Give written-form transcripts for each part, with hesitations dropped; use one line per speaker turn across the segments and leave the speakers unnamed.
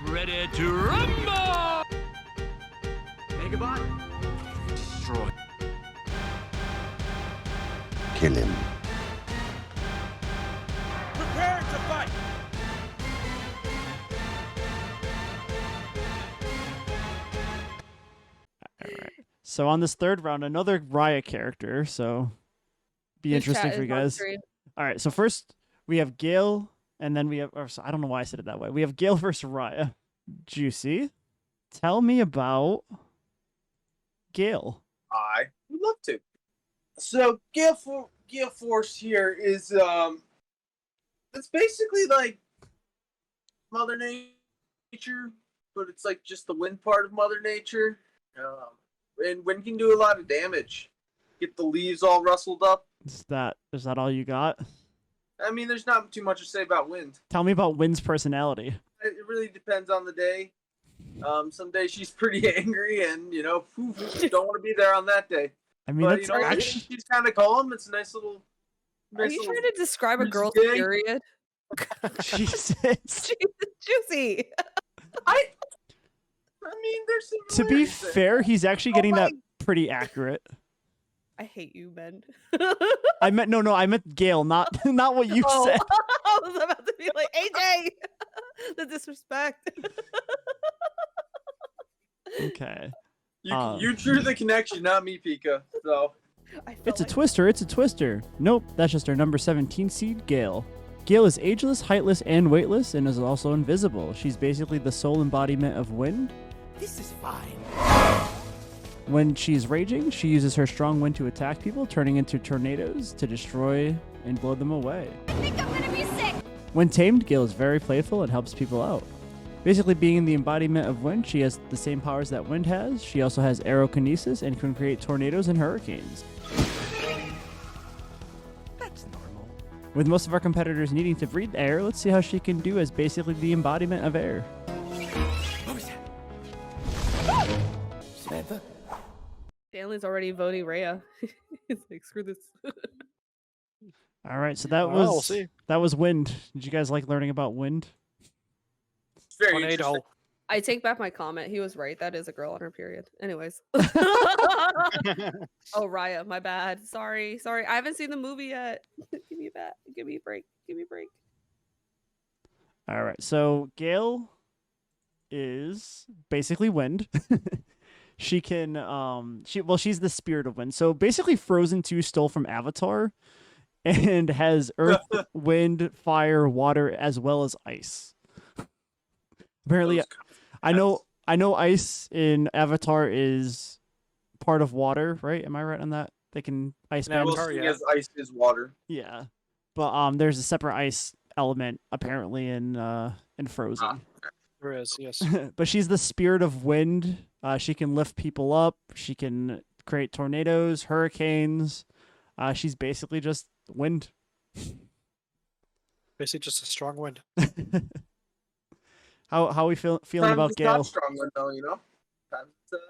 ready to rumble!
Megabot?
Destroy.
Kill him.
Prepare to fight!
So on this third round, another Raya character. So be
This
interesting
chat
for you
is on
guys.
screen.
All right. So first we have Gale, and then we have. Or, I don't know why I said it that way. We have Gale versus Raya. Juicy. Tell me about Gale.
I would love to. So Gale Force here is it's basically like Mother Nature, but it's like just the wind part of Mother Nature. And wind can do a lot of damage. Get the leaves all rustled up.
Is that all you got?
I mean, there's not too much to say about wind.
Tell me about Wind's personality.
It really depends on the day. Some days she's pretty angry, and don't want to be there on that day.
I mean,
But
that's
actually, she's kind of calm. It's a nice little.
Are you trying to describe a girl's
day.
period?
Jesus.
Juicy.
I mean, there's
To be
similarities there.
fair, he's actually getting that pretty accurate.
I hate you, Ben.
I meant Gale, not what you said.
I was about to be like, AJ! The disrespect.
Okay.
You drew the connection, not me, Pika. So
I felt
It's a
like-
twister, it's a twister. Nope, that's just our number 17 seed, Gale. Gale is ageless, heightless, and weightless, and is also invisible. She's basically the sole embodiment of wind.
This is fine.
When she's raging, she uses her strong wind to attack people, turning into tornadoes to destroy and blow them away.
I think I'm gonna be sick.
When tamed, Gale is very playful and helps people out. Basically, being the embodiment of wind, she has the same powers that wind has. She also has aerokinesis and can create tornadoes and hurricanes.
That's normal.
With most of our competitors needing to breathe air, let's see how she can do as basically the embodiment of air.
What was that? Samantha?
Stanley's already voting Raya. He's like, screw this.
All right, so that
Well, we'll
was
see.
that was wind. Did you guys like learning about wind?
it's very
Tornado.
interesting.
I take back my comment. He was right. That is a girl on her period. Anyways. Oh, Raya, my bad. Sorry. I haven't seen the movie yet. Give me a break.
All right, so Gale is basically wind. She can she's the spirit of wind. So basically Frozen 2 stole from Avatar and has earth, wind, fire, water as well as ice. Apparently
Those
I know ice in Avatar is part of water, right? Am I right on that? They can ice
Yeah,
bend.
well,
Avatar,
yeah.
yes, ice is water.
Yeah. But there's a separate ice element apparently in Frozen.
There is, yes.
But she's the spirit of wind. She can lift people up. She can create tornadoes, hurricanes. She's basically just wind.
Basically just a strong wind.
How we feeling
Sometimes
about
it's
Gale?
not strong one though, Sometimes it's,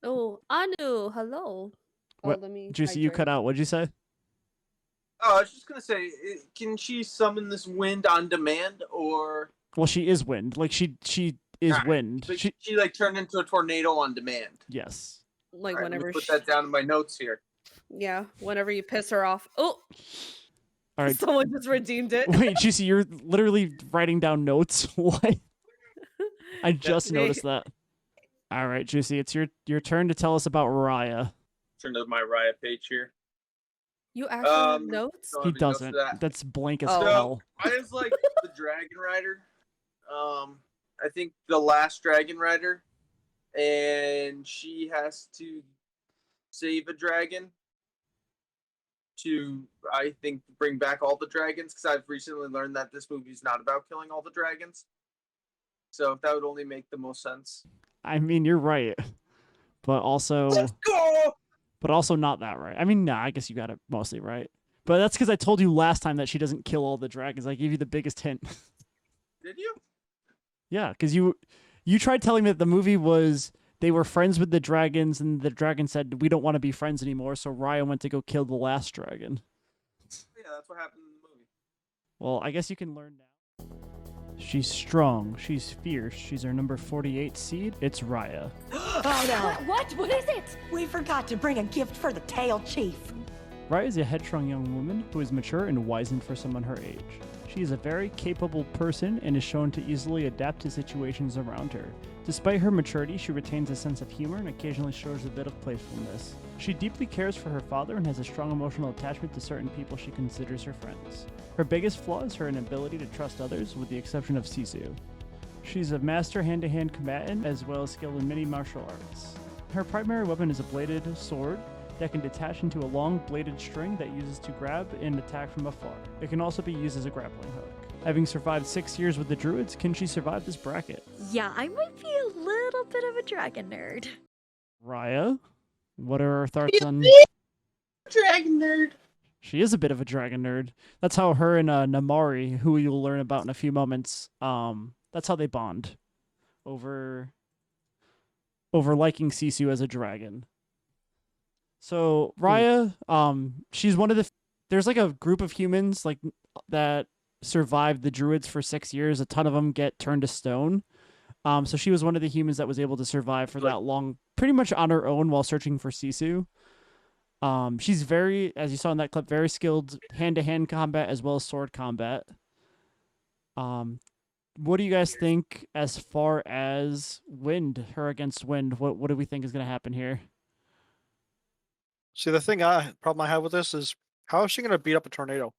Oh, Anu, hello.
What-
let me
Juicy, you cut out. What'd you say?
Oh, I was just gonna say, can she summon this wind on demand, or
Well, she is wind. Like she is
Alright,
wind.
but
She
she like turned into a tornado on demand?
yes.
Like
All right, let me
whenever
put that down in my notes here.
yeah, whenever you piss her off. Oh,
All right.
someone just redeemed it.
Wait, Juicy, you're literally writing down notes. What? I just
me.
noticed that. All right, Juicy, it's your turn to tell us about Raya.
Turn to my Raya page here.
You actually have
Um,
notes?
Don't
He
have any notes for
doesn't.
that.
That's blank as
Oh.
hell.
Raya's like the dragon rider. I think the last dragon rider, and she has to save a dragon to, I think, bring back all the dragons. Because I've recently learned that this movie is not about killing all the dragons. So that would only make the most sense.
I mean, you're right, but also
Go!
not that right. I mean, nah, I guess you got it mostly right. But that's because I told you last time that she doesn't kill all the dragons. I gave you the biggest hint.
Did you?
Yeah, because you tried telling me that the movie was they were friends with the dragons, and the dragon said we don't want to be friends anymore. So Raya went to go kill the last dragon.
Yeah, that's what happened in the movie.
Well, I guess you can learn now. She's strong. She's fierce. She's our number 48 seed. It's Raya.
Oh no!
What? What is it?
We forgot to bring a gift for the tail chief.
Raya is a headstrong young woman who is mature and wizened for someone her age. She is a very capable person and is shown to easily adapt to situations around her. Despite her maturity, she retains a sense of humor and occasionally shows a bit of playfulness. She deeply cares for her father and has a strong emotional attachment to certain people she considers her friends. Her biggest flaw is her inability to trust others, with the exception of Sisu. She's a master hand-to-hand combatant as well as skilled in many martial arts. Her primary weapon is a bladed sword that can detach into a long bladed string that uses to grab and attack from afar. It can also be used as a grappling hook. Having survived 6 years with the druids, can she survive this bracket?
Yeah, I might be a little bit of a dragon nerd.
Raya, what are her thoughts on...
Dragon nerd.
She is a bit of a dragon nerd. That's how her and Namari, who you'll learn about in a few moments, that's how they bond over liking Sisu as a dragon. So Raya, she's one of the. There's like a group of humans like that survived the druids for 6 years. A ton of them get turned to stone. So she was one of the humans that was able to survive for that long, pretty much on her own while searching for Sisu. She's very, as you saw in that clip, very skilled hand-to-hand combat as well as sword combat. What do you guys think as far as wind, her against wind? What do we think is going to happen here?
See, the problem I have with this is how is she gonna beat up a tornado?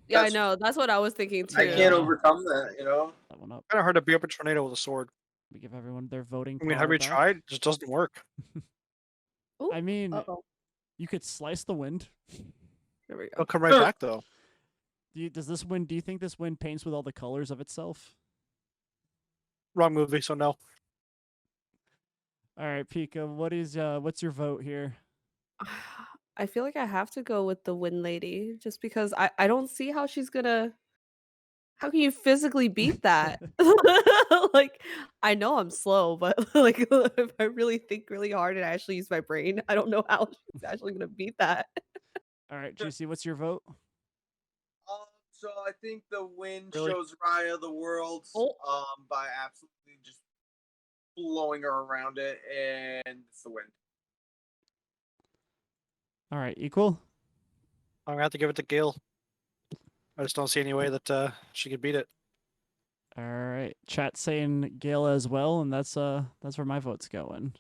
Yeah,
That's-
I know. That's what I was thinking too.
I can't overcome that, you know?
That one up.
Kind of hard to beat up a tornado with a sword.
We give everyone their voting.
I mean,
power
have you
back.
tried? It just doesn't work.
Ooh,
I mean,
uh-oh.
you could slice the wind.
There we go.
It'll come right back though.
Do you think this wind paints with all the colors of itself?
Wrong movie, so no.
All right, Pika, what's your vote here?
I feel like I have to go with the Wind Lady just because I don't see how she's gonna. How can you physically beat that? Like, I know I'm slow, but like, if I really think really hard and I actually use my brain, I don't know how she's actually gonna beat that.
All right, GC, what's your vote?
So I think the wind
Really?
shows Raya the world
Oh.
by absolutely just blowing her around it, and it's the wind.
All right, equal.
I'm gonna have to give it to Gil. I just don't see any way that she could beat it.
All right, chat saying Gale as well, and that's where my vote's going.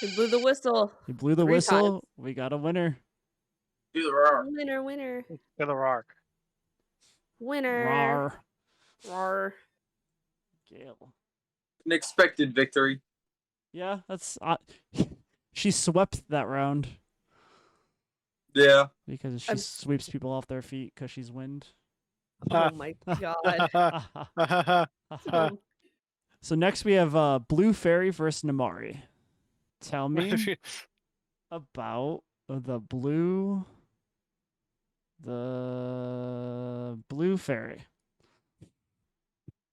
He blew the whistle.
He blew the
3
whistle.
times.
We got a winner.
Do the roar.
Winner, winner,
Get the rock.
winner.
Rar.
Rar.
Gale.
An expected victory.
Yeah, that's. She swept that round
Yeah.
because she
I'm-
sweeps people off their feet because she's wind.
Oh my god. Um,
So next we have Blue Fairy versus Namari. Tell me about the blue fairy.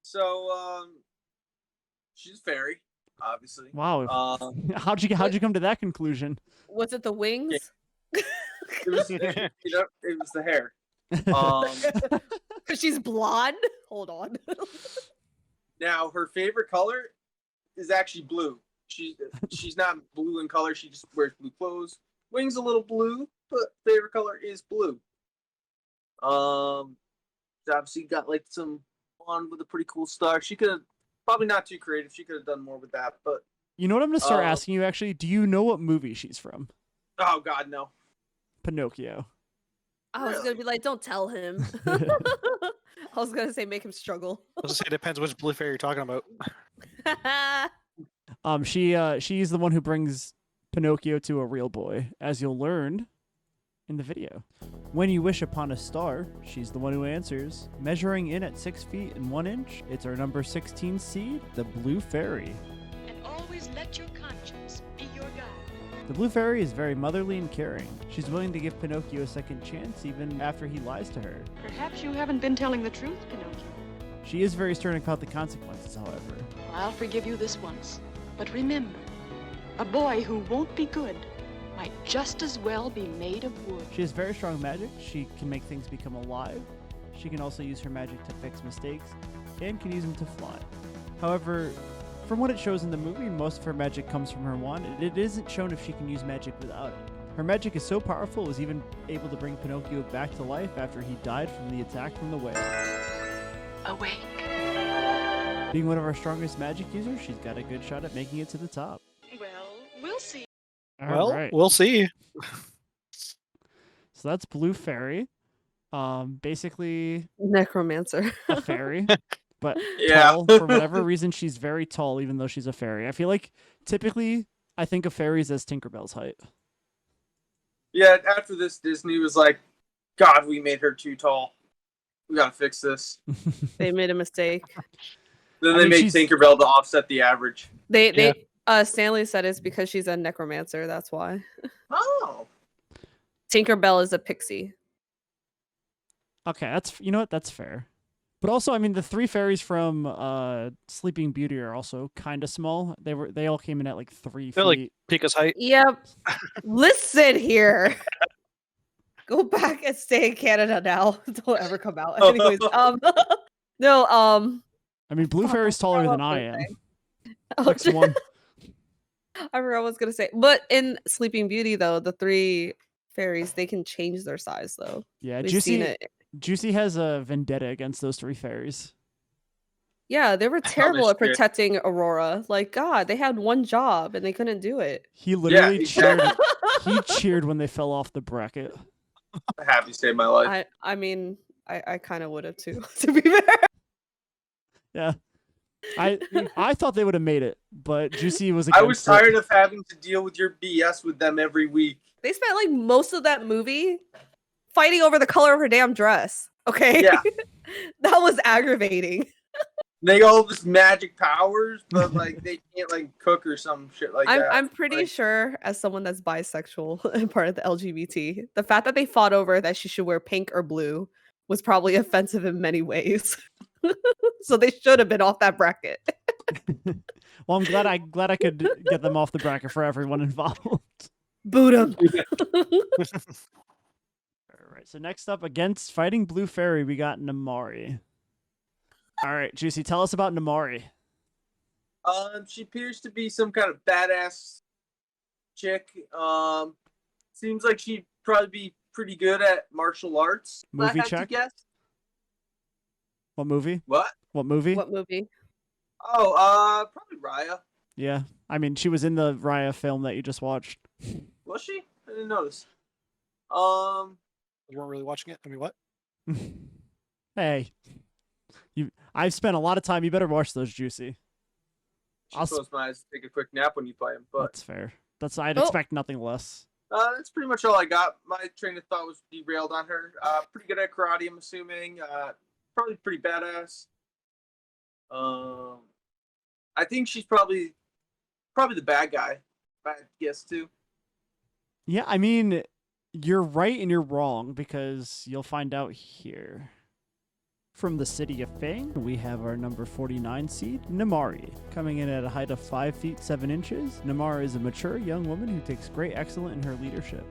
So she's a fairy, obviously.
Wow. How'd you come to that conclusion?
was it the wings?
It was it was the hair.
Because she's blonde? Hold on.
Now her favorite color is actually blue. She's not blue in color. She just wears blue clothes. Wings a little blue, but favorite color is blue. Obviously got like some one with a pretty cool star. She could have probably not too creative. She could have done more with that. But
You know what I'm gonna start asking you actually? Do you know what movie she's from?
oh god, no.
Pinocchio.
I was gonna be like, don't tell him. I was gonna say make him struggle.
I was gonna say it depends which blue fairy you're talking about.
She's the one who brings Pinocchio to a real boy, as you'll learn in the video. When you wish upon a star, she's the one who answers. Measuring in at 6 feet and 1 inch, it's our number 16 seed, the Blue Fairy.
And always let your conscience be your guide.
The Blue Fairy is very motherly and caring. She's willing to give Pinocchio a second chance even after he lies to her.
Perhaps you haven't been telling the truth, Pinocchio.
She is very stern about the consequences, however.
I'll forgive you this once. But remember, a boy who won't be good might just as well be made of wood.
She has very strong magic. She can make things become alive. She can also use her magic to fix mistakes and can use them to fly. However, from what it shows in the movie, most of her magic comes from her wand, and it isn't shown if she can use magic without it. Her magic is so powerful, it was even able to bring Pinocchio back to life after he died from the attack from the whale.
Awake.
Being one of our strongest magic users, she's got a good shot at making it to the top.
Well, we'll see.
Well,
Alright.
we'll see.
So that's Blue Fairy. Basically
Necromancer.
a fairy, but
Yeah.
tall. For whatever reason, she's very tall, even though she's a fairy. I feel like typically I think of fairies as Tinkerbell's height.
Yeah, after this, Disney was like, God, we made her too tall. We gotta fix this.
They made a mistake.
Then
I
they
mean,
made
she's-
Tinkerbell to offset the average.
Stanley said it's because she's a necromancer, that's why.
Oh.
Tinkerbell is a pixie.
Okay, that's fair. But also, I mean, the three fairies from Sleeping Beauty are also kind of small. They all came in at like 3
They're
feet.
like Pika's height.
Yep. Listen here. Go back and stay in Canada now. Don't ever come out. Anyways, no,
I mean, Blue Fairy's taller than I am.
Oh,
6'1".
I forgot what I was gonna say. But in Sleeping Beauty, though, the three fairies, they can change their size, though.
Yeah,
We've seen it.
Juicy has a vendetta against those three fairies.
Yeah, they were terrible at
shit.
protecting Aurora. Like, God, they had one job and they couldn't do it.
He literally
exactly.
cheered. He cheered when they fell off the bracket.
Happy saved my life.
I mean, I kind of would have too, to be fair.
Yeah, I thought they would have made it, but Juicy was.
I was
against it.
tired of having to deal with your BS with them every week.
They spent like most of that movie fighting over the color of her damn dress. Okay.
Yeah.
That was aggravating.
They got all this magic powers, but like they can't like cook or some shit like that.
I'm pretty
Like,
sure, as someone that's bisexual and part of the LGBT, the fact that they fought over that she should wear pink or blue was probably offensive in many ways. So they should have been off that bracket.
Well, I'm glad I could get them off the bracket for everyone involved.
Boot them.
All right. So next up, against fighting Blue Fairy, we got Namari. All right, Juicy, tell us about Namari.
she appears to be some kind of badass chick. Seems like she'd probably be pretty good at martial arts. if I
Movie
had to
check?
guess.
What movie?
What?
What movie?
What movie?
Oh, probably Raya.
Yeah. I mean, she was in the Raya film that you just watched.
Was she? I didn't notice.
You weren't really watching it. I mean, what?
Hey. I've spent a lot of time. You better watch those, Juicy.
I'll close my eyes and take a quick nap when you play them. But
That's fair. I'd
Oh.
expect nothing less.
that's pretty much all I got. My train of thought was derailed on her. Pretty good at karate, I'm assuming. Probably pretty badass. I think she's probably the bad guy. If I had to guess too.
Yeah, I mean, you're right and you're wrong because you'll find out here. From the city of Fang, we have our number 49 seed, Namari. Coming in at a height of 5 feet 7 inches, Namari is a mature young woman who takes great excellence in her leadership.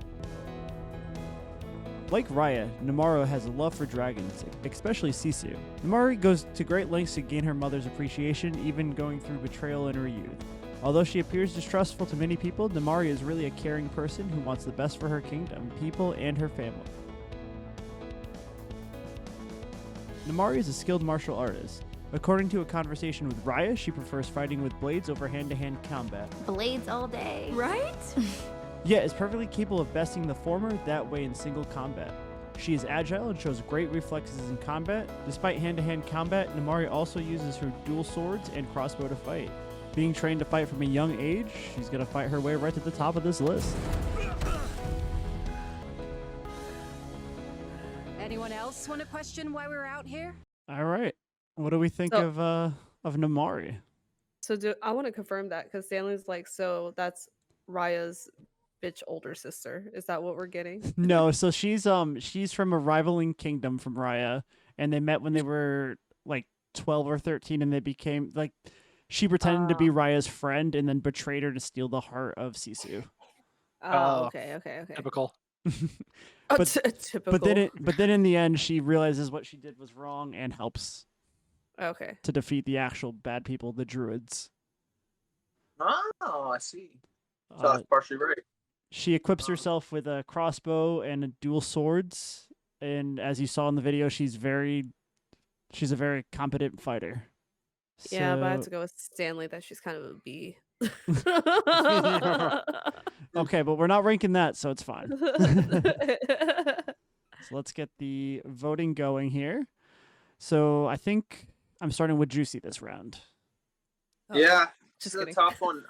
Like Raya, Namaro has a love for dragons, especially Sisu. Namari goes to great lengths to gain her mother's appreciation, even going through betrayal in her youth. Although she appears distrustful to many people, Namari is really a caring person who wants the best for her kingdom, people, and her family. Namari is a skilled martial artist. According to a conversation with Raya, she prefers fighting with blades over hand-to-hand combat.
Blades all day.
Right?
Yet is perfectly capable of besting the former that way in single combat. She is agile and shows great reflexes in combat. Despite hand-to-hand combat, Namari also uses her dual swords and crossbow to fight. Being trained to fight from a young age, she's going to fight her way right to the top of this list.
Anyone else want to question why we're out here?
All right. What do we think
So-
of Namari?
So I want to confirm that because Stanley's like, so that's Raya's bitch older sister. Is that what we're getting?
No, so she's from a rivaling kingdom from Raya, and they met when they were like 12 or 13, and they became like she pretended to be Raya's friend and then betrayed her to steal the heart of Sisu.
Oh,
Oh.
okay.
Typical.
But-
Typical.
but then in the end, she realizes what she did was wrong and helps
Okay.
to defeat the actual bad people, the druids.
Oh, I see. So
Uh,
that's partially right.
she equips herself with a crossbow and dual swords, and as you saw in the video, she's a very competent fighter.
Yeah, but I have
So-
to go with Stanley that she's kind of a B.
Okay, but we're not ranking that, so it's fine. So let's get the voting going here. So I think I'm starting with Juicy this round.
Yeah,
just
it's a
kidding.
tough one.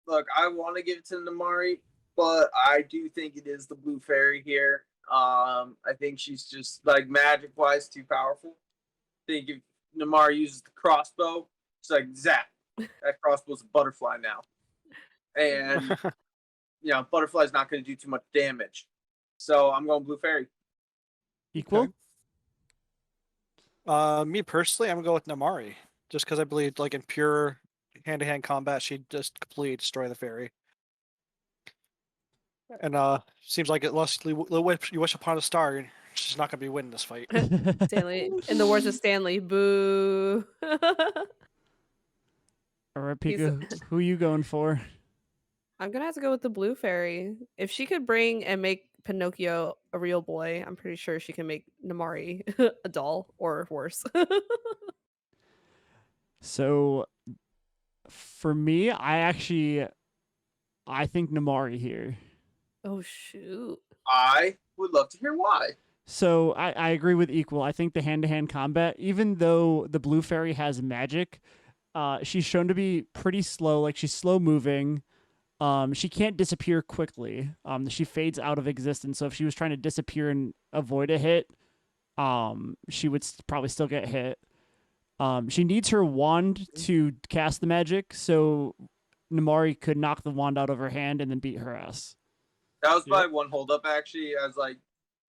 Look, I want to give it to Namari, but I do think it is the Blue Fairy here. I think she's just like magic wise too powerful. I think if Namari uses the crossbow, it's like zap. That crossbow's a butterfly now, and butterfly's not going to do too much damage. So I'm going Blue Fairy.
Equal?
Okay. Me personally, I'm gonna go with Namari, just because I believe, like in pure hand-to-hand combat, she'd just completely destroy the fairy. And seems like unless you wish upon a star, she's not gonna be winning this fight.
Stanley. In the words of Stanley, boo.
All right, Pika, who are you going for?
I'm gonna have to go with the Blue Fairy. If she could bring and make Pinocchio a real boy, I'm pretty sure she can make Namari a doll or worse.
So for me, I think Namari here.
Oh shoot.
I would love to hear why.
So I agree with Equal. I think the hand-to-hand combat, even though the Blue Fairy has magic, she's shown to be pretty slow. Like she's slow moving. She can't disappear quickly. She fades out of existence. So if she was trying to disappear and avoid a hit, she would probably still get hit. She needs her wand to cast the magic, so Namari could knock the wand out of her hand and then beat her ass.
That was my one holdup actually. I was like,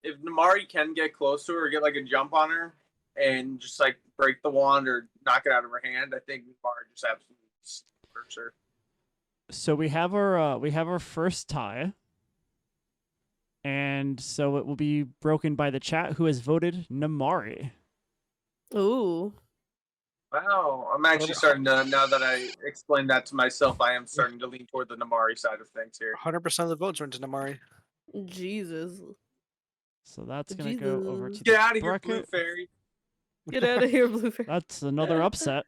if Namari can get close to her or get like a jump on her and just like break the wand or knock it out of her hand, I think Namari just absolutely hurts her.
So we have our first tie. And so it will be broken by the chat who has voted Namari.
Ooh.
Wow, I'm actually starting to, now that I explained that to myself, I am starting to lean toward the Namari side of things here.
100% of the votes went to Namari.
Jesus.
So that's going to go over to
Get
the
out of here,
bracket.
Blue Fairy.
Get out of here, Blue Fairy.
That's another upset.